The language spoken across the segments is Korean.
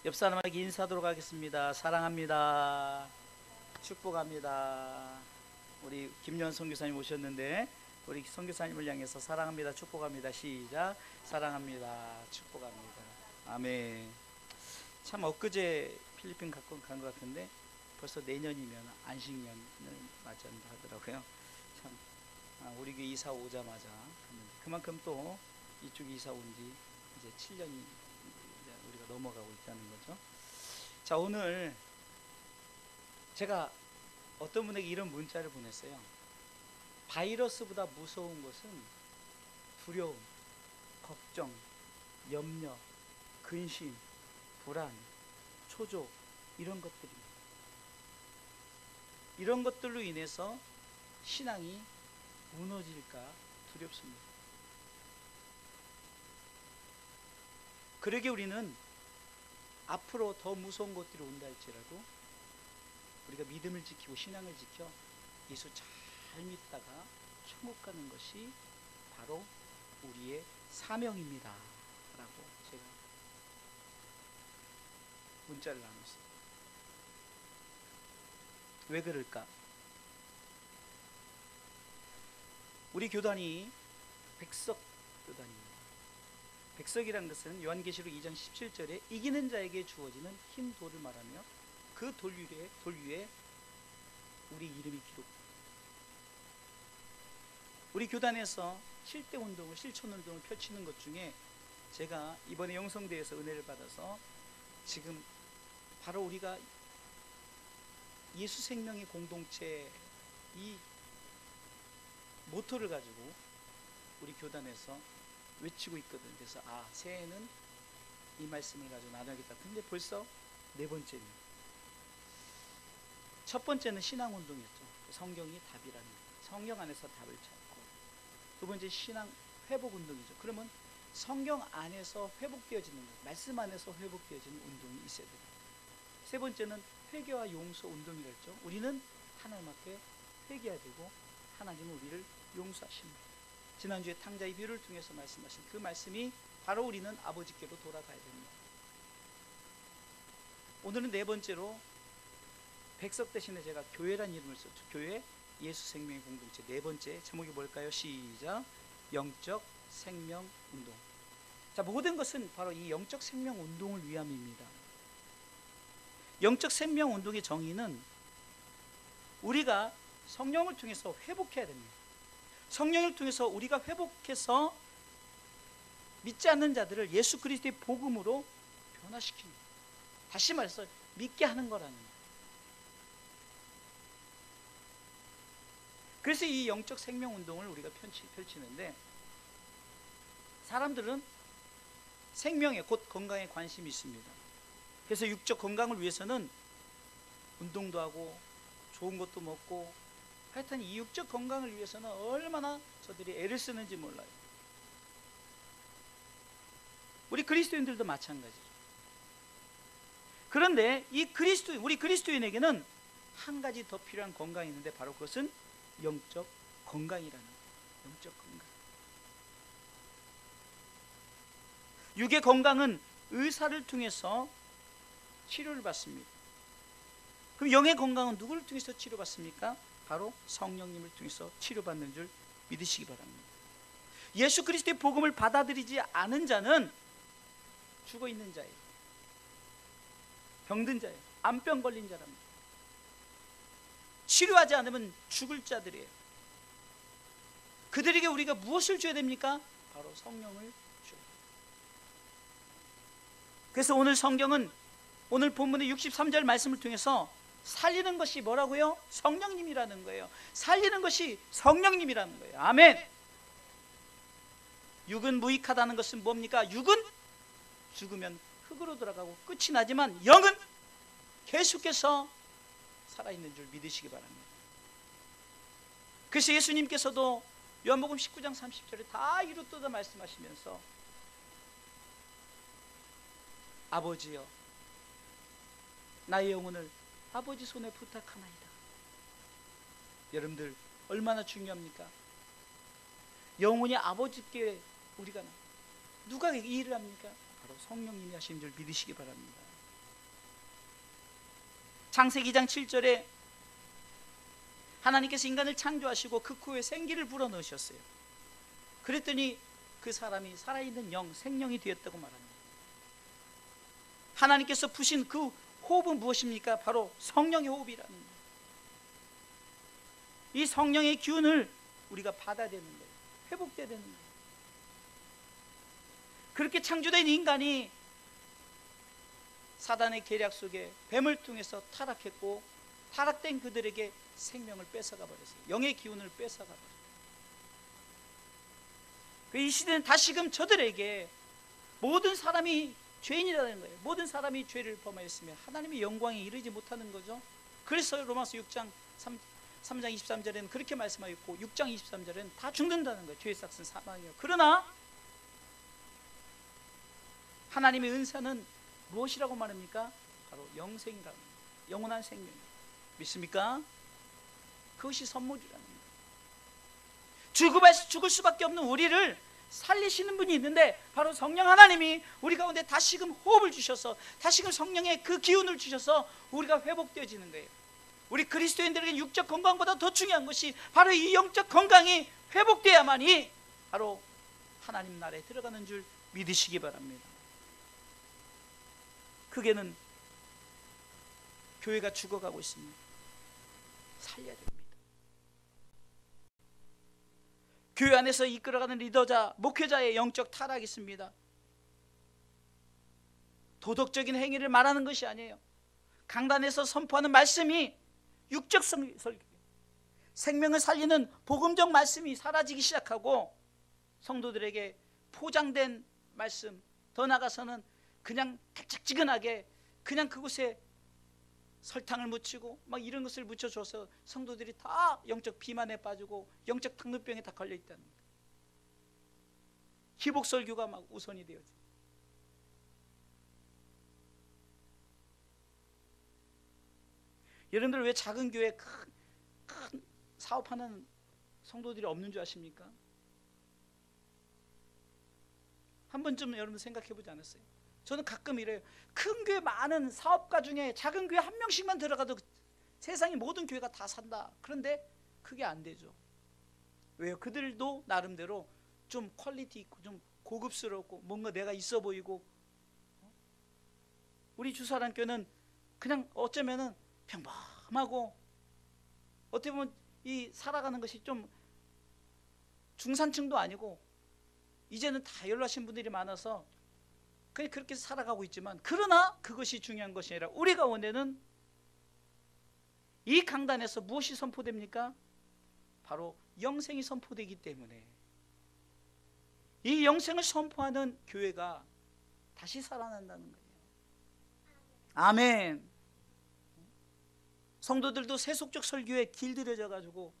옆 사람에게 인사하도록 하겠습니다. 사랑합니다. 축복합니다. 우리 김연 선교사님 오셨는데 우리 선교사님을 향해서 사랑합니다. 축복합니다. 시작. 사랑합니다. 축복합니다. 아멘. 참 엊그제 필리핀 간 것 같은데 벌써 내년이면 안식년을 맞이한다 하더라고요. 참 우리 교회 이사 오자마자 갔는데 그만큼 또 이쪽 이사 온 지 이제 7년이 우리가 넘어가고 있다는 거죠. 자, 오늘 제가 어떤 분에게 이런 문자를 보냈어요. 바이러스보다 무서운 것은 두려움, 걱정, 염려, 근심, 불안, 초조, 이런 것들입니다. 이런 것들로 인해서 신앙이 무너질까 두렵습니다. 그러게 우리는 앞으로 더 무서운 것들이 온다 할지라도 우리가 믿음을 지키고 신앙을 지켜 예수 잘 믿다가 천국 가는 것이 바로 우리의 사명입니다 라고 제가 문자를 나눴어요. 왜 그럴까? 우리 교단이 백석 교단입니다. 백석이란 것은 요한계시록 2장 17절에 이기는 자에게 주어지는 흰 돌을 말하며 그 돌 위에 우리 이름이 기록됩니다. 우리 교단에서 실천운동을 펼치는 것 중에 제가 이번에 영성대에서 은혜를 받아서 지금 바로 우리가 예수 생명의 공동체 이 모토를 가지고 우리 교단에서 외치고 있거든. 그래서 새해에는 이 말씀을 가지고 나눠야겠다. 근데 벌써 4번째입니다. 첫 번째는 신앙운동이었죠. 성경이 답이라는 것. 성경 안에서 답을 찾고. 두 번째 신앙 회복운동이죠. 그러면 성경 안에서 회복되어지는 것, 말씀 안에서 회복되어지는 운동이 있어야 됩니다. 세 번째는 회개와 용서 운동이랬죠. 우리는 하나님 앞에 회개해야 되고 하나님은 우리를 용서하십니다. 지난주에 탕자의 비유를 통해서 말씀하신 그 말씀이 바로 우리는 아버지께로 돌아가야 됩니다. 오늘은 4번째로 백석 대신에 제가 교회란 이름을 썼죠. 교회 예수 생명의 공동체. 4번째 제목이 뭘까요? 시작. 영적 생명 운동. 자, 모든 것은 바로 이 영적 생명 운동을 위함입니다. 영적 생명 운동의 정의는 우리가 성령을 통해서 회복해야 됩니다. 성령을 통해서 우리가 회복해서 믿지 않는 자들을 예수 그리스도의 복음으로 변화시킵니다. 다시 말해서 믿게 하는 거라는 거예요. 그래서 이 영적 생명 운동을 우리가 펼치는데 사람들은 생명에 곧 건강에 관심이 있습니다. 그래서 육적 건강을 위해서는 운동도 하고 좋은 것도 먹고 하여튼 이 육적 건강을 위해서는 얼마나 저들이 애를 쓰는지 몰라요. 우리 그리스도인들도 마찬가지죠. 그런데 우리 그리스도인에게는 한 가지 더 필요한 건강이 있는데 바로 그것은 영적 건강이라는 거예요. 영적 건강. 육의 건강은 의사를 통해서 치료를 받습니다. 그럼 영의 건강은 누구를 통해서 치료받습니까? 바로 성령님을 통해서 치료받는 줄 믿으시기 바랍니다. 예수 그리스도의 복음을 받아들이지 않은 자는 죽어있는 자예요. 병든 자예요. 암병 걸린 자랍니다. 치료하지 않으면 죽을 자들이에요. 그들에게 우리가 무엇을 줘야 됩니까? 바로 성령을 줘야 돼요. 그래서 오늘 성경은 오늘 본문의 63절 말씀을 통해서 살리는 것이 뭐라고요? 성령님이라는 거예요. 살리는 것이 성령님이라는 거예요. 아멘. 육은 무익하다는 것은 뭡니까? 육은 죽으면 흙으로 돌아가고 끝이 나지만 영은 계속해서 살아있는 줄 믿으시기 바랍니다. 그래서 예수님께서도 요한복음 19장 30절에 다 이루었다 말씀하시면서 아버지여 나의 영혼을 아버지 손에 부탁하나이다. 여러분들 얼마나 중요합니까? 영혼이 아버지께 우리가 누가 이 일을 합니까? 바로 성령님이 하시는 줄 믿으시기 바랍니다. 창세기 2장 7절에 하나님께서 인간을 창조하시고 그 코에 생기를 불어넣으셨어요. 그랬더니 그 사람이 살아있는 영, 생명이 되었다고 말합니다. 하나님께서 부신 그 호흡은 무엇입니까? 바로 성령의 호흡이라는 거예요. 이 성령의 기운을 우리가 받아야 되는 거예요. 회복돼야 되는 거예요. 그렇게 창조된 인간이 사단의 계략 속에 뱀을 통해서 타락했고, 타락된 그들에게 생명을 뺏어가 버렸어요. 영의 기운을 뺏어가 버렸어요. 이 시대는 다시금 저들에게 모든 사람이 죄인이라는 거예요. 모든 사람이 죄를 범하였으며 하나님의 영광에 이르지 못하는 거죠. 그래서 로마서 6장 3장 23절에는 그렇게 말씀하였고 6장 23절에는 다 죽는다는 거예요. 죄의 삭은 사망이에요. 그러나 하나님의 은사는 무엇이라고 말합니까? 바로 영생이라는 거예요. 영원한 생명. 믿습니까? 그것이 선물이라는 거예요. 죽을 수밖에 없는 우리를 살리시는 분이 있는데 바로 성령 하나님이 우리 가운데 다시금 호흡을 주셔서 다시금 성령의 그 기운을 주셔서 우리가 회복되어지는 거예요. 우리 그리스도인들에게 육적 건강보다 더 중요한 것이 바로 이 영적 건강이 회복돼야만이 바로 하나님 나라에 들어가는 줄 믿으시기 바랍니다. 그게는 교회가 죽어가고 있습니다. 살려야 됩니다. 교회 안에서 이끌어가는 리더자, 목회자의 영적 타락이 있습니다. 도덕적인 행위를 말하는 것이 아니에요. 강단에서 선포하는 말씀이 육적 설교, 생명을 살리는 복음적 말씀이 사라지기 시작하고 성도들에게 포장된 말씀, 더 나아가서는 그냥 달짝지근하게 그냥 그곳에 설탕을 묻히고 막 이런 것을 묻혀줘서 성도들이 다 영적 비만에 빠지고 영적 당뇨병에 다 걸려 있다는 거예요. 기복설교가 막 우선이 되어져. 여러분들 왜 작은 교회 큰 사업하는 성도들이 없는 줄 아십니까? 한 번쯤 여러분 생각해 보지 않았어요? 저는 가끔 이래요. 큰 교회 많은 사업가 중에 작은 교회 한 명씩만 들어가도 세상의 모든 교회가 다 산다. 그런데 그게 안 되죠. 왜요? 그들도 나름대로 좀 퀄리티 있고 좀 고급스럽고 뭔가 내가 있어 보이고, 우리 주사랑교는 그냥 어쩌면은 평범하고 어떻게 보면 이 살아가는 것이 좀 중산층도 아니고 이제는 다 연로하신 분들이 많아서 그냥 그렇게 살아가고 있지만, 그러나 그것이 중요한 것이 아니라 우리 가운데는 이 강단에서 무엇이 선포됩니까? 바로 영생이 선포되기 때문에 이 영생을 선포하는 교회가 다시 살아난다는 거예요. 아멘. 성도들도 세속적 설교에 길들여져 가지고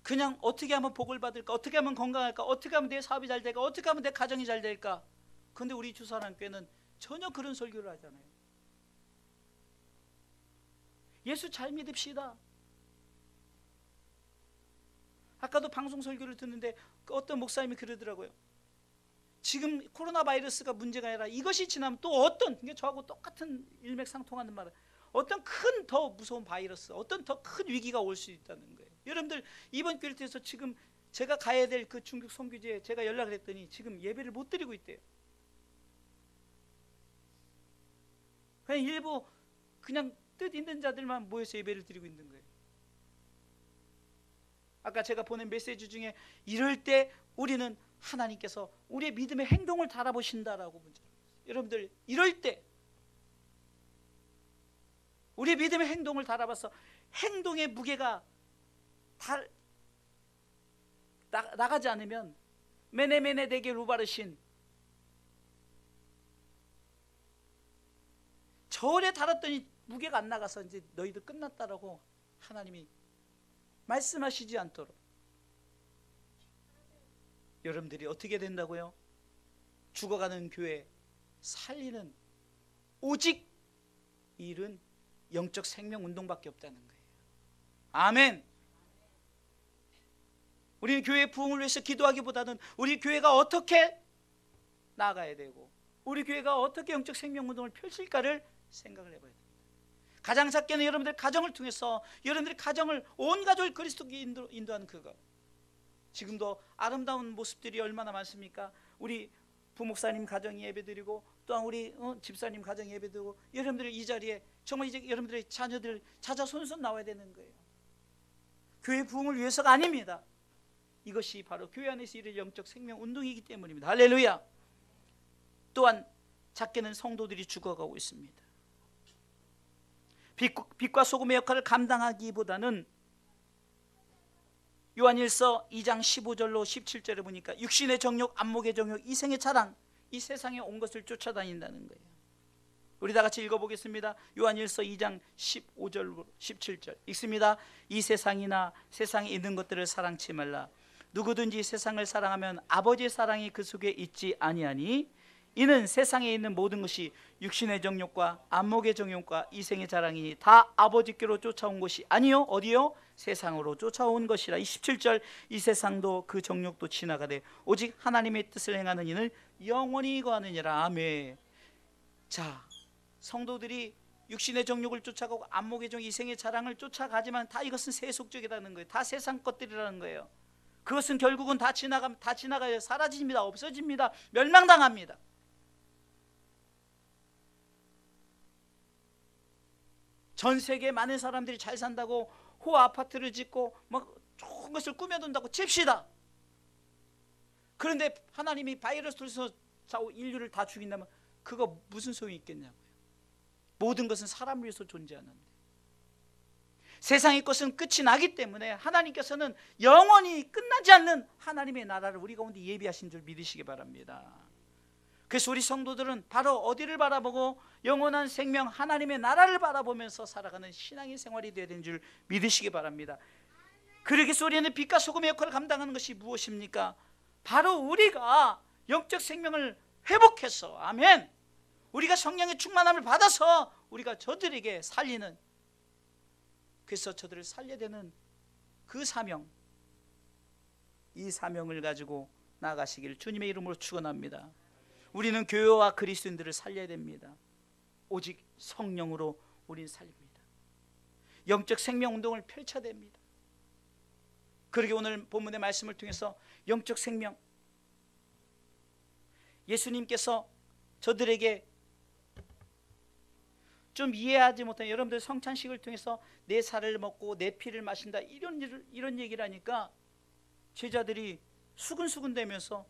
그냥 어떻게 하면 복을 받을까, 어떻게 하면 건강할까, 어떻게 하면 내 사업이 잘 될까, 어떻게 하면 내 가정이 잘 될까. 그런데 우리 주사랑교회는 전혀 그런 설교를 하잖아요. 예수 잘 믿읍시다. 아까도 방송 설교를 듣는데 어떤 목사님이 그러더라고요. 지금 코로나 바이러스가 문제가 아니라 이것이 지나면 또 어떤, 이게 저하고 똑같은 일맥상통하는 말은, 어떤 큰 더 무서운 바이러스, 어떤 더 큰 위기가 올 수 있다는 거예요. 여러분들 이번 교회를 통해서 지금 제가 가야 될 그 중국 선교지에 제가 연락을 했더니 지금 예배를 못 드리고 있대요. 그냥 일부 그냥 뜻 있는 자들만 모여서 예배를 드리고 있는 거예요. 아까 제가 보낸 메시지 중에 이럴 때 우리는 하나님께서 우리의 믿음의 행동을 달아보신다라고 문제를. 여러분들 이럴 때 우리의 믿음의 행동을 달아봐서 행동의 무게가 나가지 않으면 메네메네 내게 루바르신 절에 달았더니 무게가 안 나가서 이제 너희들 끝났다라고 하나님이 말씀하시지 않도록 여러분들이 어떻게 된다고요? 죽어가는 교회 살리는 오직 일은 영적 생명 운동밖에 없다는 거예요. 아멘. 우리 교회의 부흥을 위해서 기도하기보다는 우리 교회가 어떻게 나아가야 되고 우리 교회가 어떻게 영적 생명 운동을 펼칠까를 생각을 해봐야 됩니다. 가장 작게는 여러분들 가정을 통해서 여러분들의 가정을 온 가족을 그리스도께 인도하는 그거. 지금도 아름다운 모습들이 얼마나 많습니까? 우리 부목사님 가정 예배드리고 또한 우리 집사님 가정 예배드리고 여러분들이 이 자리에 정말 이제 여러분들의 자녀들 자자손손 나와야 되는 거예요. 교회 부흥을 위해서가 아닙니다. 이것이 바로 교회 안에서 이룰 영적 생명 운동이기 때문입니다. 할렐루야. 또한 작게는 성도들이 죽어가고 있습니다. 빛과 소금의 역할을 감당하기보다는 요한일서 2장 15절로 17절에 보니까 육신의 정욕, 안목의 정욕, 이생의 자랑, 이 세상에 온 것을 쫓아다닌다는 거예요. 우리 다 같이 읽어보겠습니다. 요한일서 2장 15절로 17절 읽습니다. 이 세상이나 세상에 있는 것들을 사랑치 말라. 누구든지 세상을 사랑하면 아버지의 사랑이 그 속에 있지 아니하니 이는 세상에 있는 모든 것이 육신의 정욕과 안목의 정욕과 이생의 자랑이니 다 아버지께로 쫓아온 것이 아니요 어디요? 세상으로 쫓아온 것이라. 이 17절 이 세상도 그 정욕도 지나가되 오직 하나님의 뜻을 행하는 이는 영원히 거하느니라. 아멘. 자, 성도들이 육신의 정욕을 쫓아가고 안목의 정, 이생의 자랑을 쫓아가지만 다 이것은 세속적이라는 거예요. 다 세상 것들이라는 거예요. 그것은 결국은 다 지나가요. 사라집니다. 없어집니다. 멸망당합니다. 전 세계 많은 사람들이 잘 산다고 호 아파트를 짓고 막 좋은 것을 꾸며둔다고 칩시다. 그런데 하나님이 바이러스를 통해서 인류를 다 죽인다면 그거 무슨 소용이 있겠냐고요. 모든 것은 사람을 위해서 존재하는데 세상의 것은 끝이 나기 때문에 하나님께서는 영원히 끝나지 않는 하나님의 나라를 우리 가운데 예비하신 줄 믿으시기 바랍니다. 그래서 우리 성도들은 바로 어디를 바라보고 영원한 생명 하나님의 나라를 바라보면서 살아가는 신앙의 생활이 되어야 되는 줄 믿으시기 바랍니다. 그러기에 우리는 빛과 소금의 역할을 감당하는 것이 무엇입니까? 바로 우리가 영적 생명을 회복해서, 아멘, 우리가 성령의 충만함을 받아서 우리가 저들에게 살리는, 그래서 저들을 살려야 되는 그 사명, 이 사명을 가지고 나아가시기를 주님의 이름으로 축원합니다. 우리는 교회와 그리스도인들을 살려야 됩니다. 오직 성령으로 우리는 살립니다. 영적 생명 운동을 펼쳐야 됩니다. 그러게 오늘 본문의 말씀을 통해서 영적 생명, 예수님께서 저들에게 좀 이해하지 못한, 여러분들 성찬식을 통해서 내 살을 먹고 내 피를 마신다 이런 얘기를 하니까 제자들이 수근수근 대면서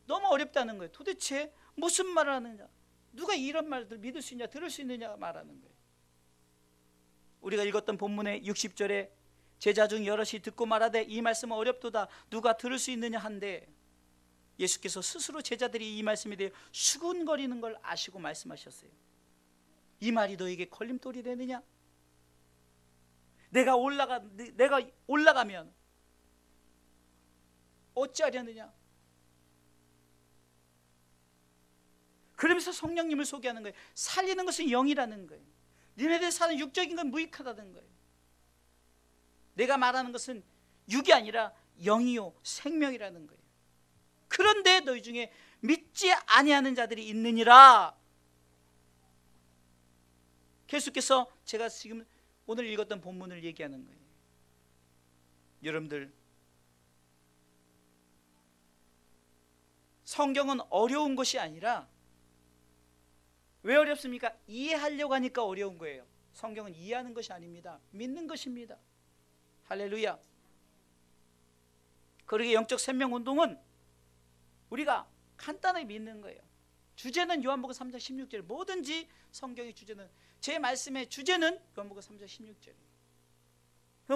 너무 어렵다는 거예요. 도대체 무슨 말을 하느냐, 누가 이런 말들 믿을 수 있냐, 들을 수 있느냐 말하는 거예요. 우리가 읽었던 본문의 60절에 제자 중 여럿이 듣고 말하되 이 말씀은 어렵도다, 누가 들을 수 있느냐 한데, 예수께서 스스로 제자들이 이 말씀에 대해 수군거리는 걸 아시고 말씀하셨어요. 이 말이 너에게 걸림돌이 되느냐? 내가 올라가면 어찌하려느냐? 그러면서 성령님을 소개하는 거예요. 살리는 것은 영이라는 거예요. 너네들 사는 육적인 건 무익하다는 거예요. 내가 말하는 것은 육이 아니라 영이요 생명이라는 거예요. 그런데 너희 중에 믿지 아니하는 자들이 있느니라. 예수께서 제가 지금 오늘 읽었던 본문을 얘기하는 거예요. 여러분들, 성경은 어려운 것이 아니라, 왜 어렵습니까? 이해하려고 하니까 어려운 거예요. 성경은 이해하는 것이 아닙니다. 믿는 것입니다. 할렐루야. 그러기에 영적 생명 운동은 우리가 간단하게 믿는 거예요. 주제는 요한복음 3장 16절. 뭐든지 성경의 주제는, 제 말씀의 주제는 요한복음 3장 16절이에요.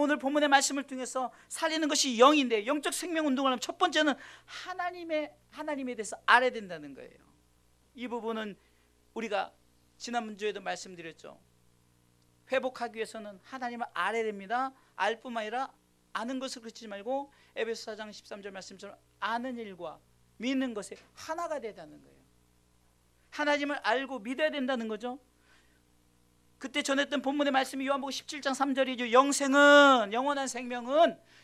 오늘 본문의 말씀을 통해서 살리는 것이 영인데, 영적 생명 운동을 하면 첫 번째는 하나님에 대해서 알아야 된다는 거예요. 이 부분은 우리가 지난주에도 말씀드렸죠. 회복하기 위해서는 하나님을 알아야 됩니다. 알 뿐만 아니라 아는 것을 그치지 말고 에베소 4장 13절 말씀처럼 아는 일과 믿는 것에 하나가 되다는 거예요. 하나님을 알고 믿어야 된다는 거죠. 그때 전했던 본문의 말씀이 요한복음 17장 3절이죠.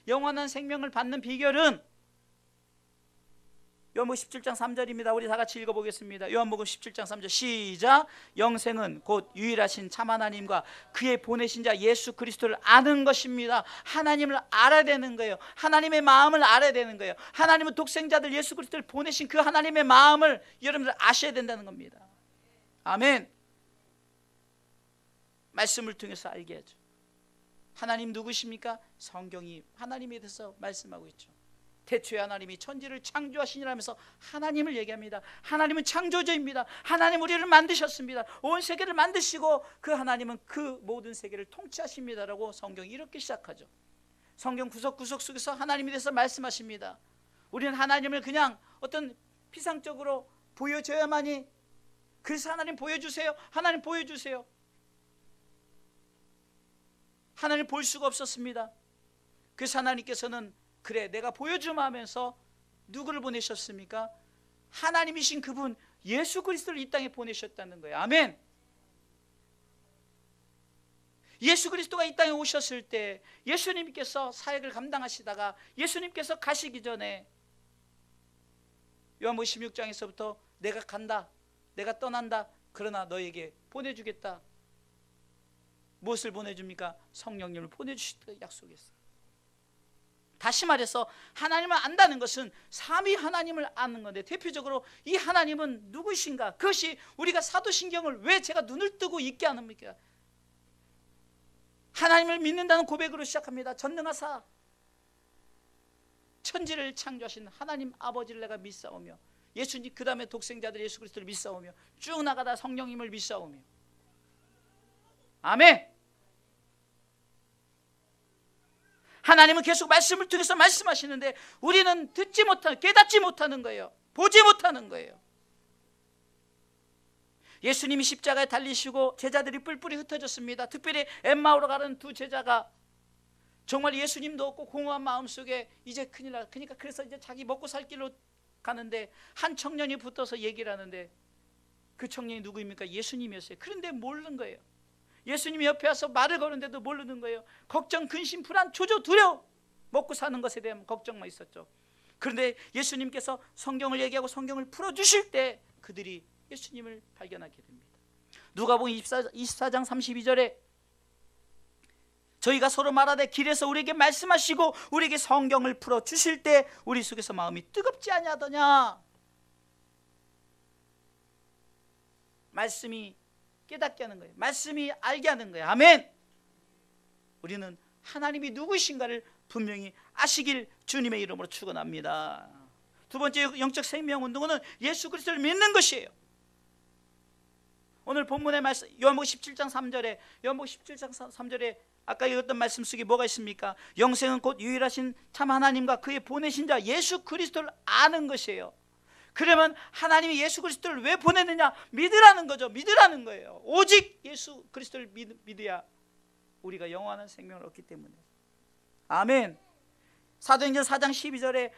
영원한 생명을 받는 비결은 요한복음 17장 3절입니다. 우리 다 같이 읽어보겠습니다. 요한복음 17장 3절 시작. 영생은 곧 유일하신 참 하나님과 그의 보내신 자 예수 그리스도를 아는 것입니다. 하나님을 알아야 되는 거예요. 하나님의 마음을 알아야 되는 거예요. 하나님은 독생자들 예수 그리스도를 보내신 그 하나님의 마음을 여러분들 아셔야 된다는 겁니다. 아멘. 말씀을 통해서 알게 하죠. 하나님 누구십니까? 성경이 하나님에 대해서 말씀하고 있죠. 태초에 하나님이 천지를 창조하시니라 하면서 하나님을 얘기합니다. 하나님은 창조주입니다. 하나님 우리를 만드셨습니다. 온 세계를 만드시고 그 하나님은 그 모든 세계를 통치하십니다라고 성경이 이렇게 시작하죠. 성경 구석구석 속에서 하나님에 대해서 말씀하십니다. 우리는 하나님을 그냥 어떤 피상적으로 보여줘야만이, 그래서 하나님 보여주세요, 하나님 보여주세요. 하나님 볼 수가 없었습니다. 그래서 하나님께서는 그래 내가 보여주마 하면서 누구를 보내셨습니까? 하나님이신 그분 예수 그리스도를 이 땅에 보내셨다는 거예요. 아멘. 예수 그리스도가 이 땅에 오셨을 때 예수님께서 사역을 감당하시다가 예수님께서 가시기 전에 요한복음 16장에서부터 내가 간다, 내가 떠난다, 그러나 너에게 보내주겠다. 무엇을 보내줍니까? 성령님을 보내주시다 약속했어요. 다시 말해서 하나님을 안다는 것은 삼위 하나님을 아는 건데, 대표적으로 이 하나님은 누구신가? 그것이 우리가 사도신경을 왜 제가 눈을 뜨고 읽게 하는입니까? 하나님을 믿는다는 고백으로 시작합니다. 전능하사 천지를 창조하신 하나님 아버지를 내가 믿사오며, 예수님 그 다음에 독생자들 예수 그리스도를 믿사오며, 쭉 나가다 성령님을 믿사오며. 아멘. 하나님은 계속 말씀을 통해서 말씀하시는데 우리는 듣지 못하는, 깨닫지 못하는 거예요. 보지 못하는 거예요. 예수님이 십자가에 달리시고 제자들이 뿔뿔이 흩어졌습니다. 특별히 엠마오로 가는 두 제자가 정말 예수님도 없고 공허한 마음속에 이제 큰일 나, 그러니까 그래서 이제 자기 먹고 살 길로 가는데 한 청년이 붙어서 얘기를 하는데, 그 청년이 누구입니까? 예수님이었어요. 그런데 모르는 거예요. 예수님이 옆에 와서 말을 거는데도 모르는 거예요. 걱정, 근심, 불안, 조조, 두려움, 먹고 사는 것에 대한 걱정만 있었죠. 그런데 예수님께서 성경을 얘기하고 성경을 풀어주실 때 그들이 예수님을 발견하게 됩니다. 누가복음 24장 32절에 저희가 서로 말하되 길에서 우리에게 말씀하시고 우리에게 성경을 풀어주실 때 우리 속에서 마음이 뜨겁지 아니하더냐. 말씀이 깨닫게 하는 거예요. 말씀이 알게 하는 거예요. 아멘. 우리는 하나님이 누구신가를 분명히 아시길 주님의 이름으로 축원합니다. 두 번째 영적 생명 운동은 예수 그리스도를 믿는 것이에요. 오늘 본문의 말씀 요한복음 17장 3절에 요한복음 17장 3절에 아까 읽었던 말씀 속에 뭐가 있습니까? 영생은 곧 유일하신 참 하나님과 그의 보내신 자 예수 그리스도를 아는 것이에요. 그러면 하나님이 예수 그리스도를 왜 보냈느냐? 믿으라는 거죠. 믿으라는 거예요. 오직 예수 그리스도를 믿어야 우리가 영원한 생명을 얻기 때문에. 아멘. 사도행전 4장 12절에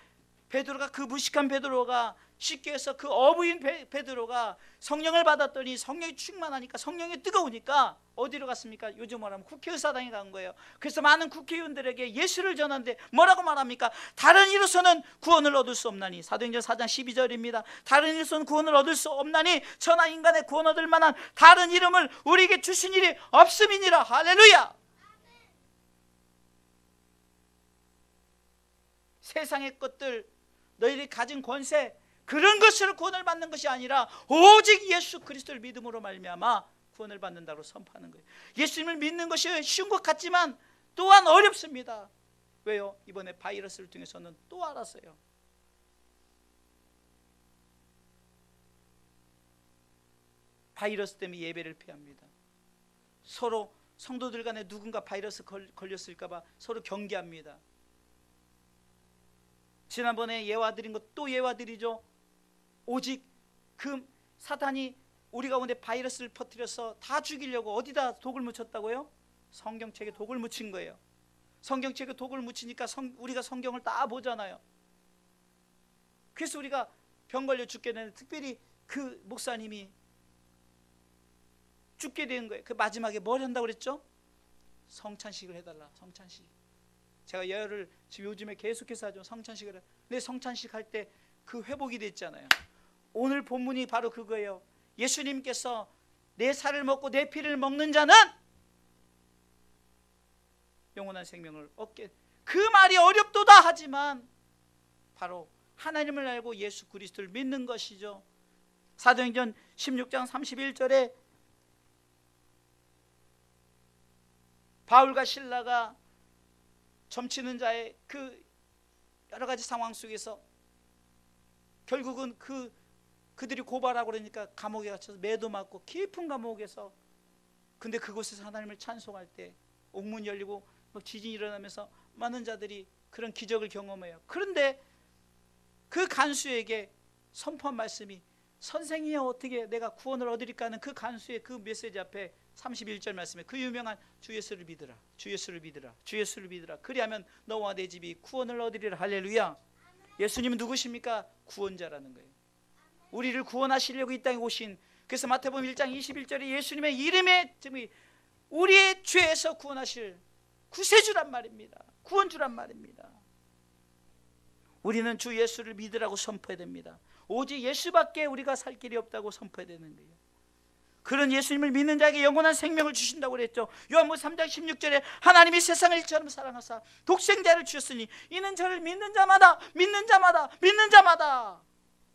베드로가, 그 무식한 베드로가, 쉽게 해서 그 어부인 베드로가 성령을 받았더니 성령이 충만하니까, 성령이 뜨거우니까 어디로 갔습니까? 요즘 말하면 국회의사당에 간 거예요. 그래서 많은 국회의원들에게 예수를 전하는데 뭐라고 말합니까? 다른 이로서는 구원을 얻을 수 없나니, 사도행전 4장 12절입니다. 다른 이로서는 구원을 얻을 수 없나니 천하 인간의 구원 얻을 만한 다른 이름을 우리에게 주신 일이 없음이니라. 할렐루야. 세상의 것들, 너희들이 가진 권세, 그런 것으로 구원을 받는 것이 아니라 오직 예수 그리스도를 믿음으로 말미암아 구원을 받는다고 선포하는 거예요. 예수님을 믿는 것이 쉬운 것 같지만 또한 어렵습니다. 왜요? 이번에 바이러스를 통해서는 또 알았어요. 바이러스 때문에 예배를 피합니다. 서로 성도들 간에 누군가 바이러스 걸렸을까 봐 서로 경계합니다. 지난번에 예화드린 것 또 예화드리죠. 오직 그 사탄이 우리 가운데 바이러스를 퍼뜨려서 다 죽이려고 어디다 독을 묻혔다고요? 성경책에 독을 묻힌 거예요. 성경책에 독을 묻히니까 우리가 성경을 다 보잖아요. 그래서 우리가 병 걸려 죽게 되는데, 특별히 그 목사님이 죽게 된 거예요. 그 마지막에 뭘 한다고 그랬죠? 성찬식을 해달라. 성찬식. 제가 예열을 지금 요즘에 계속해서 하죠. 성찬식을. 근데 성찬식 할 때 그 회복이 됐잖아요. 오늘 본문이 바로 그거예요. 예수님께서 내 살을 먹고 내 피를 먹는 자는 영원한 생명을 얻게. 그 말이 어렵도다 하지만 바로 하나님을 알고 예수 그리스도를 믿는 것이죠. 사도행전 16장 31절에 바울과 실라가 점치는 자의 그 여러 가지 상황 속에서 결국은 그들이 고발하고 그러니까 감옥에 갇혀서 매도 맞고 깊은 감옥에서, 근데 그곳에서 하나님을 찬송할 때 옥문이 열리고 막 지진이 일어나면서 많은 자들이 그런 기적을 경험해요. 그런데 그 간수에게 선포한 말씀이, 선생이여 어떻게 내가 구원을 얻으리까 하는 그 간수의 그 메시지 앞에 31절 말씀에 그 유명한 주 예수를 믿으라, 주 예수를 믿으라, 주 예수를 믿으라, 그리하면 너와 내 집이 구원을 얻으리라. 할렐루야. 예수님은 누구십니까? 구원자라는 거예요. 우리를 구원하시려고 이 땅에 오신, 그래서 마태복음 1장 21절에 예수님의 이름에 우리의 죄에서 구원하실 구세주란 말입니다. 구원주란 말입니다. 우리는 주 예수를 믿으라고 선포해야 됩니다. 오직 예수밖에 우리가 살 길이 없다고 선포해야 되는 거예요. 그런 예수님을 믿는 자에게 영원한 생명을 주신다고 그랬죠. 요한복음 3장 16절에 하나님이 세상을 이처럼 사랑하사 독생자를 주셨으니 이는 저를 믿는 자마다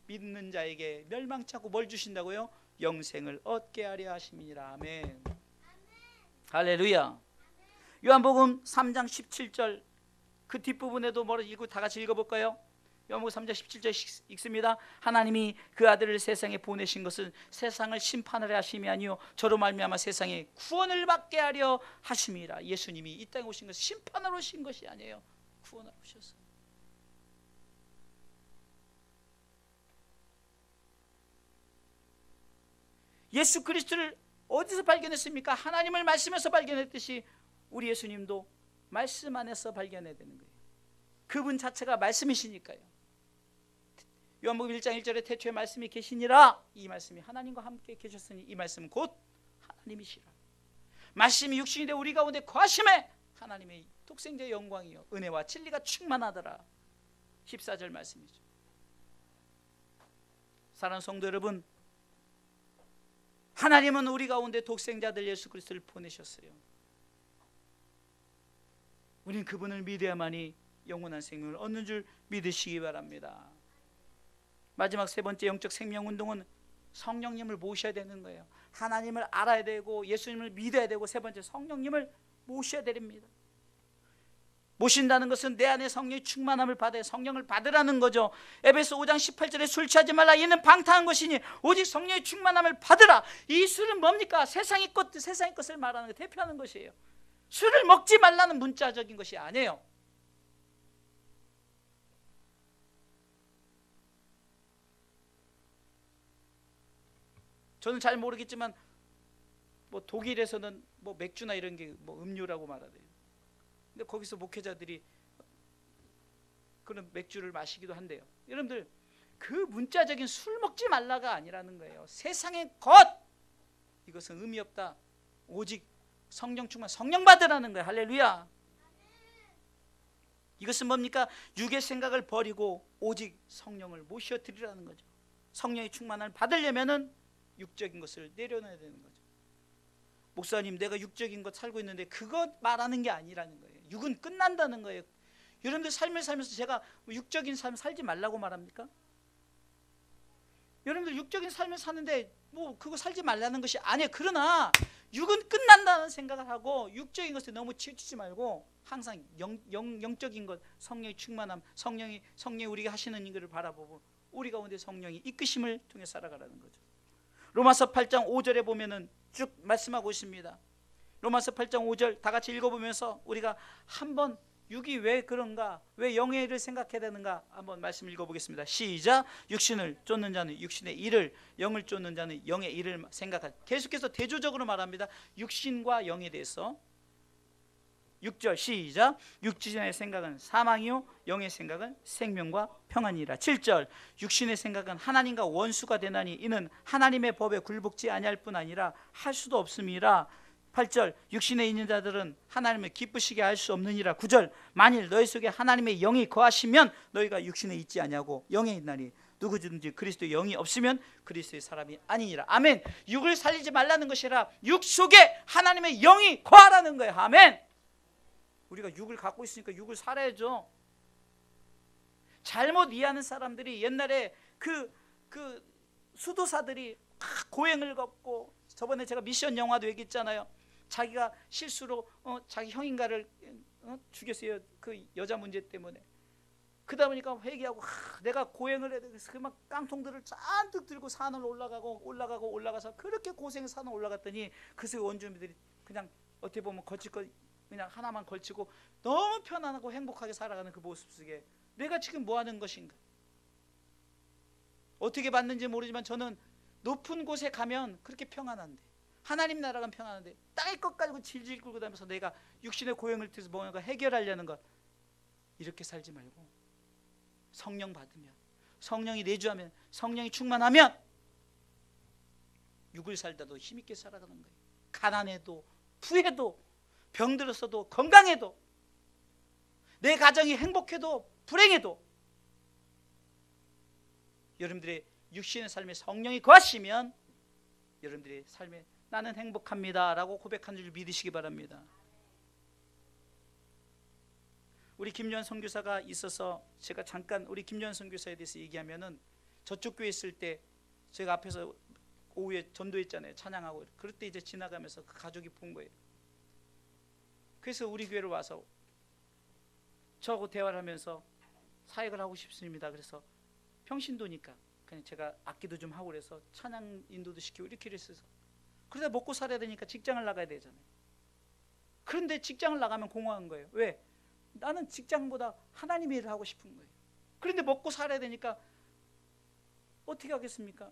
믿는 자에게 멸망치 않고 뭘 주신다고요? 영생을 얻게 하려 하심이니라. 아멘. 할렐루야. 요한복음 3장 17절 그 뒷부분에도 뭐를 읽고 다 같이 읽어볼까요? 요한복음 3장 17절 읽습니다. 하나님이 그 아들을 세상에 보내신 것은 세상을 심판하려 하심이 아니요 저로 말미암아 세상에 구원을 받게 하려 하심이라. 예수님이 이 땅에 오신 것은 심판하러 오신 것이 아니에요. 구원하러 오셨어요. 예수 그리스도를 어디서 발견했습니까? 하나님을 말씀에서 발견했듯이 우리 예수님도 말씀 안에서 발견해야 되는 거예요. 그분 자체가 말씀이시니까요. 요한복음 1장 1절에 태초에 말씀이 계시니라. 이 말씀이 하나님과 함께 계셨으니 이 말씀은 곧 하나님이시라. 말씀이 육신이 되어 우리 가운데 거하심에 하나님의 독생자의 영광이요 은혜와 진리가 충만하더라. 14절 말씀이죠. 사랑하는 성도 여러분, 하나님은 우리 가운데 독생자들 예수 그리스도를 보내셨어요. 우리는 그분을 믿어야만이 영원한 생명을 얻는 줄 믿으시기 바랍니다. 마지막 세 번째 영적 생명운동은 성령님을 모셔야 되는 거예요. 하나님을 알아야 되고 예수님을 믿어야 되고, 세 번째 성령님을 모셔야 됩니다. 모신다는 것은 내 안에 성령의 충만함을 받아야 성령을 받으라는 거죠. 에베소 5장 18절에 술 취하지 말라 이는 방탕한 것이니 오직 성령의 충만함을 받으라. 이 술은 뭡니까? 세상의 것을 말하는 거, 대표하는 것이에요. 술을 먹지 말라는 문자적인 것이 아니에요. 저는 잘 모르겠지만 뭐 독일에서는 뭐 맥주나 이런 게 뭐 음료라고 말하대요. 근데 거기서 목회자들이 그런 맥주를 마시기도 한대요. 여러분들 그 문자적인 술 먹지 말라가 아니라는 거예요. 세상의 것, 이것은 의미 없다. 오직 성령 충만, 성령 받으라는 거예요. 할렐루야. 이것은 뭡니까? 육의 생각을 버리고 오직 성령을 모셔드리라는 거죠. 성령의 충만함을 받으려면은 육적인 것을 내려놔야 되는 거죠. 목사님, 내가 육적인 것 살고 있는데 그것 말하는 게 아니라는 거예요. 육은 끝난다는 거예요. 여러분들 삶을 살면서 제가 육적인 삶 살지 말라고 말합니까? 여러분들 육적인 삶을 사는데 뭐 그거 살지 말라는 것이 아니에요. 그러나 육은 끝난다는 생각을 하고 육적인 것에 너무 치우치지 말고 항상 영적인 것, 성령의 충만함, 성령이 우리가 하시는 일을 바라보고 우리 가운데 성령이 이끄심을 통해 살아가라는 거죠. 로마서 8장 5절에 보면은 쭉 말씀하고 있습니다. 로마서 8장 5절 다 같이 읽어보면서 우리가 한번 육이 왜 그런가, 왜 영의 일을 생각해야 되는가 한번 말씀 읽어보겠습니다. 시작. 육신을 쫓는 자는 육신의 일을, 영을 쫓는 자는 영의 일을 생각하라. 계속해서 대조적으로 말합니다. 육신과 영에 대해서. 6절 시작. 육신의 생각은 사망이요 영의 생각은 생명과 평안이라. 7절 육신의 생각은 하나님과 원수가 되나니 이는 하나님의 법에 굴복지 아니할 뿐 아니라 할 수도 없음이라. 8절 육신에 있는 자들은 하나님을 기쁘시게 할 수 없느니라. 9절 만일 너희 속에 하나님의 영이 거하시면 너희가 육신에 있지 아니하고 영에 있나니 누구든지 그리스도의 영이 없으면 그리스도의 사람이 아니니라. 아멘. 육을 살리지 말라는 것이 아니라 육 속에 하나님의 영이 거하라는 거예요. 아멘. 우리가 육을 갖고 있으니까 육을 살아야죠. 잘못 이해하는 사람들이 옛날에 그 수도사들이 고행을 걷고, 저번에 제가 미션 영화도 얘기했잖아요. 자기가 실수로 자기 형인가를 죽였어요. 그 여자 문제 때문에. 그러다 보니까 회개하고 내가 고행을 해야 돼. 그래서 그 막 깡통들을 잔뜩 들고 산을 올라가서 그렇게 고생해서 산을 올라갔더니 그 속에 원주민들이 그냥 어떻게 보면 거칠 거 그냥 하나만 걸치고 너무 편안하고 행복하게 살아가는 그 모습 속에 내가 지금 뭐 하는 것인가? 어떻게 봤는지 모르지만 저는 높은 곳에 가면 그렇게 평안한데, 하나님 나라가 평안한데 땅의 것 가지고 질질 끌고 다니면서 내가 육신의 고행을 통해서 뭔가 해결하려는 것, 이렇게 살지 말고 성령 받으면, 성령이 내주하면, 성령이 충만하면 육을 살다도 힘있게 살아가는 거예요. 가난해도 부해도 병들었어도 건강해도 내 가정이 행복해도 불행해도 여러분들의 육신의 삶에 성령이 거하시면 여러분들의 삶에 나는 행복합니다 라고 고백하는 줄 믿으시기 바랍니다. 우리 김요한 선교사가 있어서 제가 잠깐 우리 김요한 선교사에 대해서 얘기하면은, 저쪽 교회 있을 때 제가 앞에서 오후에 전도했잖아요. 찬양하고. 그럴 때 이제 지나가면서 그 가족이 본 거예요. 그래서 우리 교회로 와서 저하고 대화를 하면서 사역을 하고 싶습니다. 그래서 평신도니까 그냥 제가 악기도 좀 하고 그래서 찬양 인도도 시키고 이렇게 했어서, 그러다 먹고 살아야 되니까 직장을 나가야 되잖아요. 그런데 직장을 나가면 공허한 거예요. 왜? 나는 직장보다 하나님의 일을 하고 싶은 거예요. 그런데 먹고 살아야 되니까 어떻게 하겠습니까?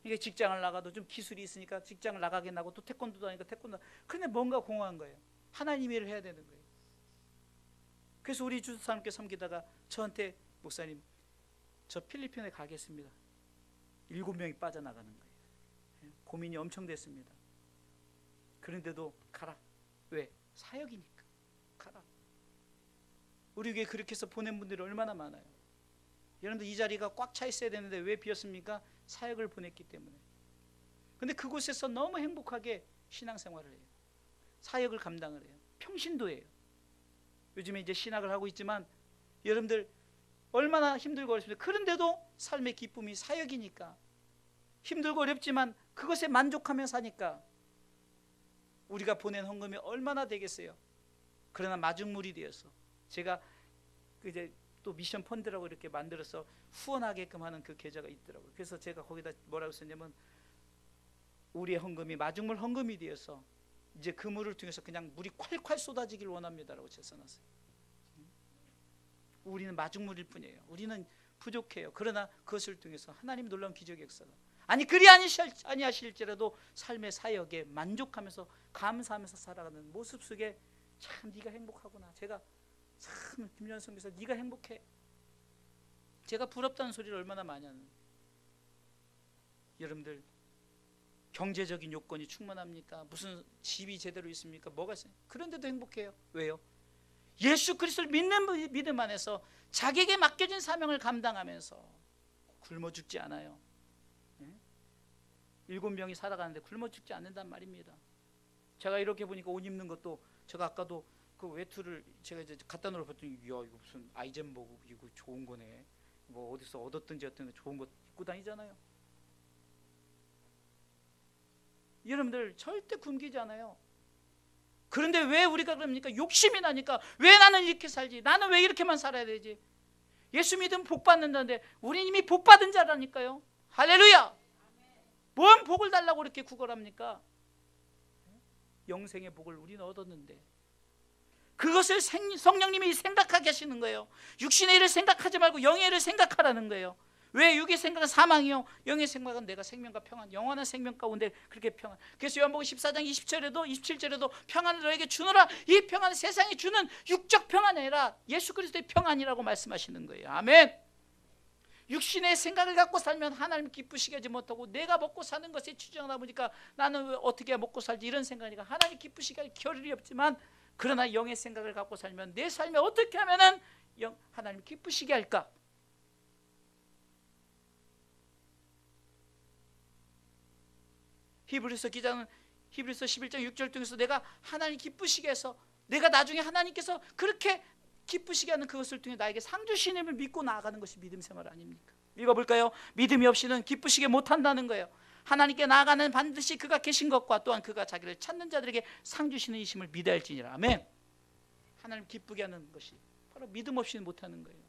이게 직장을 나가도 좀 기술이 있으니까 직장을 나가긴 하고 또 태권도도 하니까 태권도, 그런데 뭔가 공허한 거예요. 하나님의 일을 해야 되는 거예요. 그래서 우리 주사님께 섬기다가 저한테, 목사님 저 필리핀에 가겠습니다. 7명이 빠져나가는 거예요. 고민이 엄청 됐습니다. 그런데도 가라. 왜? 사역이니까 가라. 우리 교회 그렇게 해서 보낸 분들이 얼마나 많아요. 여러분들 이 자리가 꽉 차 있어야 되는데 왜 비었습니까? 사역을 보냈기 때문에. 근데 그곳에서 너무 행복하게 신앙생활을 해요. 사역을 감당을 해요. 평신도예요. 요즘에 이제 신학을 하고 있지만 여러분들 얼마나 힘들고 어렵습니까? 그런데도 삶의 기쁨이 사역이니까, 힘들고 어렵지만 그것에 만족하며 사니까 우리가 보낸 헌금이 얼마나 되겠어요. 그러나 마중물이 되어서 제가 이제 또 미션 펀드라고 이렇게 만들어서 후원하게끔 하는 그 계좌가 있더라고요. 그래서 제가 거기다 뭐라고 썼냐면, 우리의 헌금이 마중물 헌금이 되어서 이제 그 물을 통해서 그냥 물이 콸콸 쏟아지길 원합니다라고 제가 써놨어요. 우리는 마중물일 뿐이에요. 우리는 부족해요. 그러나 그것을 통해서 하나님 놀라운 기적의 역사가, 아니 그리 아니하실지라도 삶의 사역에 만족하면서 감사하면서 살아가는 모습 속에 참 네가 행복하구나. 제가 참 김요한 선교사 네가 행복해. 제가 부럽다는 소리를 얼마나 많이 하는. 여러분들 경제적인 요건이 충만합니까? 무슨 집이 제대로 있습니까? 뭐가 있어요? 그런데도 행복해요. 왜요? 예수 그리스도를 믿는 믿음 안에서 자기에게 맡겨진 사명을 감당하면서 굶어 죽지 않아요. 7명이 살아가는데 굶어 죽지 않는단 말입니다. 제가 이렇게 보니까 옷 입는 것도, 제가 아까도 그 외투를 제가 이제 갖다 놓으러 봤더니, 이야 이거 무슨 아이젠버그 이거 좋은 거네. 뭐 어디서 얻었든지 어떤 좋은 거 입고 다니잖아요. 여러분들 절대 굶기지 않아요. 그런데 왜 우리가 그럽니까? 욕심이 나니까 왜 나는 이렇게 살지? 나는 왜 이렇게만 살아야 되지? 예수 믿으면 복 받는다는데 우리는 이미 복 받은 자라니까요. 할렐루야. 뭔 복을 달라고 이렇게 구걸합니까? 영생의 복을 우리는 얻었는데 그것을 성령님이 생각하게 하시는 거예요. 육신의 일을 생각하지 말고 영의 일을 생각하라는 거예요. 왜? 육의 생각은 사망이요, 영의 생각은 내가 생명과 평안, 영원한 생명 가운데 그렇게 평안. 그래서 요한복음 14장 20절에도 27절에도 평안을 너에게 주노라. 이 평안은 세상이 주는 육적 평안이 아니라 예수 그리스도의 평안이라고 말씀하시는 거예요. 아멘. 육신의 생각을 갖고 살면 하나님 기쁘시게 하지 못하고 내가 먹고 사는 것에 치중하다 보니까 나는 왜 어떻게 먹고 살지 이런 생각이니까 하나님 기쁘시게 할 겨를이 없지만, 그러나 영의 생각을 갖고 살면 내 삶에 어떻게 하면은 하나님 기쁘시게 할까? 히브리서 기자는 히브리서 11장 6절 통해서 내가 하나님 기쁘시게 해서 내가 나중에 하나님께서 그렇게 기쁘시게 하는 그것을 통해 나에게 상 주시님을 믿고 나아가는 것이 믿음 생활 아닙니까? 읽어볼까요? 믿음이 없이는 기쁘시게 못한다는 거예요. 하나님께 나아가는 반드시 그가 계신 것과 또한 그가 자기를 찾는 자들에게 상 주시는 이심을 믿어야 할지니라. 아멘. 하나님 기쁘게 하는 것이 바로 믿음 없이는 못하는 거예요.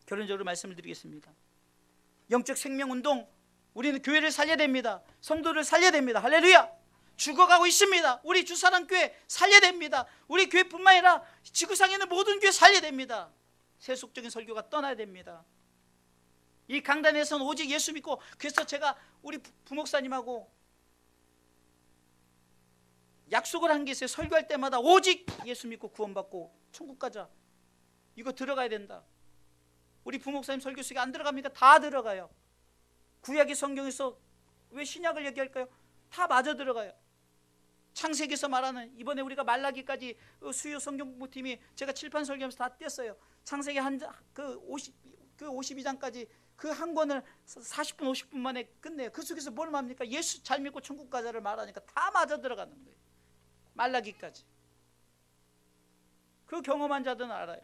결론적으로 말씀을 드리겠습니다. 영적 생명운동, 우리는 교회를 살려야 됩니다. 성도를 살려야 됩니다. 할렐루야. 죽어가고 있습니다. 우리 주사랑교회 살려야 됩니다. 우리 교회뿐만 아니라 지구상에 있는 모든 교회 살려야 됩니다. 세속적인 설교가 떠나야 됩니다. 이 강단에서는 오직 예수 믿고, 그래서 제가 우리 부목사님하고 약속을 한 게 있어요. 설교할 때마다 오직 예수 믿고 구원받고 천국 가자, 이거 들어가야 된다. 우리 부목사님 설교 속에 안 들어갑니까? 다 들어가요. 구약의 성경에서 왜 신약을 얘기할까요? 다 맞아 들어가요. 창세기에서 말하는, 이번에 우리가 말라기까지 수요 성경 공부팀이 제가 칠판 설교하면서 다 뗐어요. 창세기 그 52장까지 그 한 권을 40분 50분 만에 끝내요. 그 속에서 뭘 말합니까? 예수 잘 믿고 천국 가자를 말하니까 다 맞아 들어가는 거예요. 말라기까지. 그 경험한 자들은 알아요.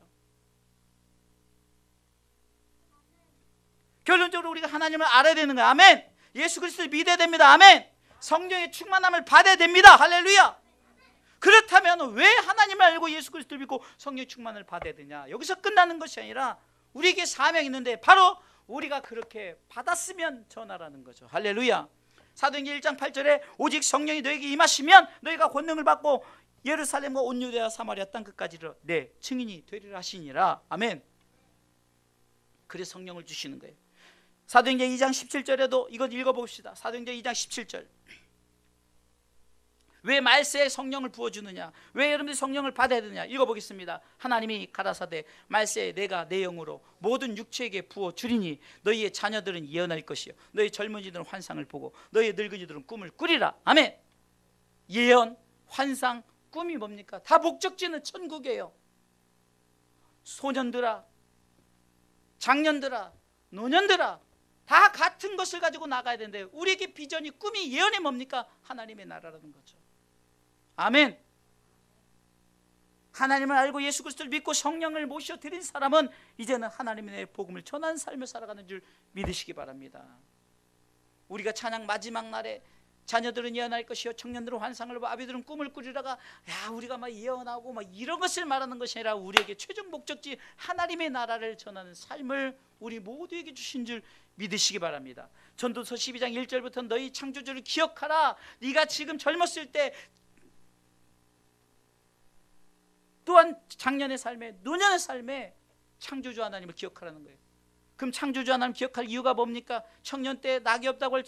결론적으로 우리가 하나님을 알아야 되는 거예요. 아멘. 예수 그리스도를 믿어야 됩니다. 아멘. 성령의 충만함을 받아야 됩니다. 할렐루야. 그렇다면 왜 하나님을 알고 예수 그리스도를 믿고 성령의 충만을 받아야 되냐? 여기서 끝나는 것이 아니라 우리에게 사명이 있는데 바로 우리가 그렇게 받았으면 전하라는 거죠. 할렐루야. 사도행전 1장 8절에 오직 성령이 너에게 임하시면 너희가 권능을 받고 예루살렘과 온 유대와 사마리아 땅 끝까지로 내 증인이 되리라 하시니라. 아멘. 그래서 성령을 주시는 거예요. 사도행전 2장 17절에도 이것 읽어봅시다. 사도행전 2장 17절. 왜 말세에 성령을 부어주느냐? 왜 여러분들이 성령을 받아야 되느냐? 읽어보겠습니다. 하나님이 가라사대 말세에 내가 내 영으로 모든 육체에게 부어주리니 너희의 자녀들은 예언할 것이요 너희 젊은이들은 환상을 보고 너희 늙은이들은 꿈을 꾸리라. 아멘. 예언, 환상, 꿈이 뭡니까? 다 목적지는 천국이에요. 소년들아, 장년들아, 노년들아, 다 같은 것을 가지고 나가야 되는데 우리에게 비전이, 꿈이, 예언이 뭡니까? 하나님의 나라라는 거죠. 아멘. 하나님을 알고 예수 그리스도를 믿고 성령을 모셔드린 사람은 이제는 하나님의 복음을 전하는 삶을 살아가는 줄 믿으시기 바랍니다. 우리가 찬양 마지막 날에 자녀들은 예언할 것이요 청년들은 환상을 보고 아비들은 꿈을 꾸리다가 야 우리가 막 예언하고 막 이런 것을 말하는 것이 아니라 우리에게 최종 목적지 하나님의 나라를 전하는 삶을 우리 모두에게 주신 줄 믿으시기 바랍니다. 전도서 12장 1절부터 너희 창조주를 기억하라. 네가 지금 젊었을 때 또한 작년의 삶에 노년의 삶에 창조주 하나님을 기억하라는 거예요. 그럼 창조주 하나님 기억할 이유가 뭡니까? 청년 때 낙이 없다고 할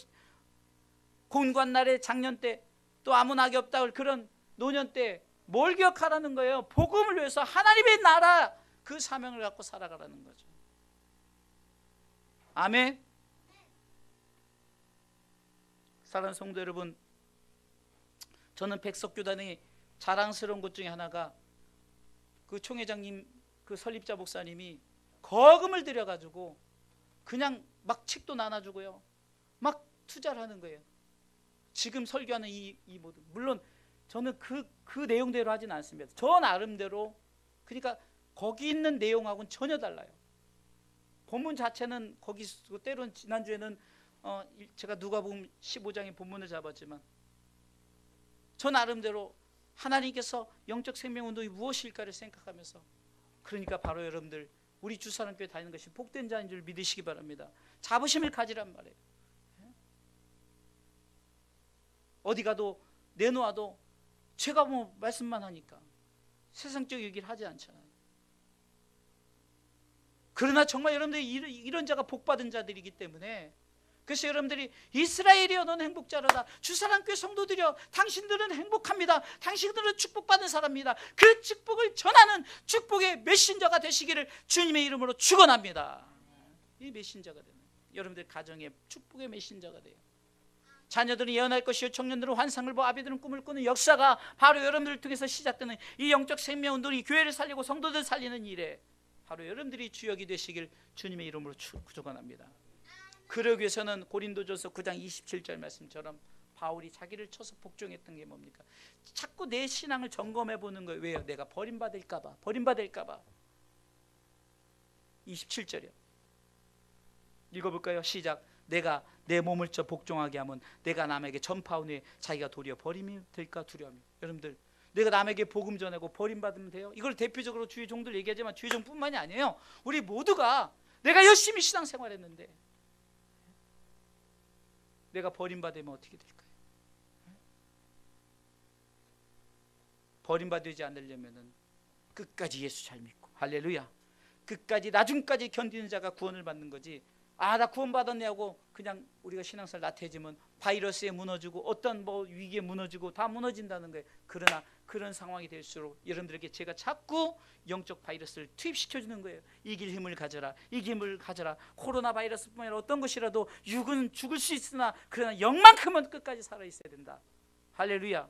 고운관 날에 작년 때 또 아무 낙이 없다고 할 그런 노년 때 뭘 기억하라는 거예요? 복음을 위해서 하나님의 나라 그 사명을 갖고 살아가라는 거죠. 아멘. 사랑하는 성도 여러분, 저는 백석교단의 자랑스러운 것 중에 하나가 그 총회장님, 그 설립자 목사님이 거금을 들여가지고 그냥 막 책도 나눠주고요, 막 투자를 하는 거예요. 지금 설교하는 이 모든, 물론 저는 그 내용대로 하진 않습니다. 저 나름대로. 그러니까 거기 있는 내용하고는 전혀 달라요. 본문 자체는 거기 때로는 지난주에는 제가 누가복음 15장의 본문을 잡았지만 저 나름대로 하나님께서 영적 생명운동이 무엇일까를 생각하면서, 그러니까 바로 여러분들 우리 주사랑교회 다니는 것이 복된 자인 줄 믿으시기 바랍니다. 자부심을 가지란 말이에요. 어디 가도 내놓아도 제가 뭐 말씀만 하니까 세상적 얘기를 하지 않잖아요. 그러나 정말 여러분들이 이런 자가 복받은 자들이기 때문에 그래서 여러분들이 이스라엘이여 너는 행복자로다. 주사랑교회 성도들이여 당신들은 행복합니다. 당신들은 축복받은 사람입니다. 그 축복을 전하는 축복의 메신저가 되시기를 주님의 이름으로 축원합니다. 이 메신저가 되는 여러분들 가정의 축복의 메신저가 돼요. 자녀들은 예언할 것이요 청년들은 환상을 보고 아비들은 꿈을 꾸는 역사가 바로 여러분들을 통해서 시작되는 이 영적 생명운동이 교회를 살리고 성도들 살리는 일에 바로 여러분들이 주역이 되시길 주님의 이름으로 축원합니다. 그러기 위해서는 고린도전서 9장 27절 말씀처럼 바울이 자기를 쳐서 복종했던 게 뭡니까? 자꾸 내 신앙을 점검해 보는 거예요. 왜요? 내가 버림받을까 봐. 27절이요. 읽어볼까요? 시작. 내가 내 몸을 쳐 복종하게 하면 내가 남에게 전파한 후에 자기가 도리어 버림이 될까 두려워합니다. 여러분들, 내가 남에게 복음 전하고 버림받으면 돼요? 이걸 대표적으로 주의 종들 얘기하지만 주의 종뿐만이 아니에요. 우리 모두가 내가 열심히 신앙생활했는데 내가 버림받으면 어떻게 될까요? 버림받지 않으려면 끝까지 예수 잘 믿고, 할렐루야, 끝까지 나중까지 견디는 자가 구원을 받는 거지. 나 구원 받았냐고 그냥 우리가 신앙생활 나태해지면 바이러스에 무너지고 어떤 위기에 무너지고 다 무너진다는 거예요. 그러나 그런 상황이 될수록 여러분들에게 제가 자꾸 영적 바이러스를 투입시켜주는 거예요. 이길 힘을 가져라, 이길 힘을 가져라. 코로나 바이러스뿐만 아니라 어떤 것이라도 육은 죽을 수 있으나 그러나 영만큼은 끝까지 살아있어야 된다. 할렐루야.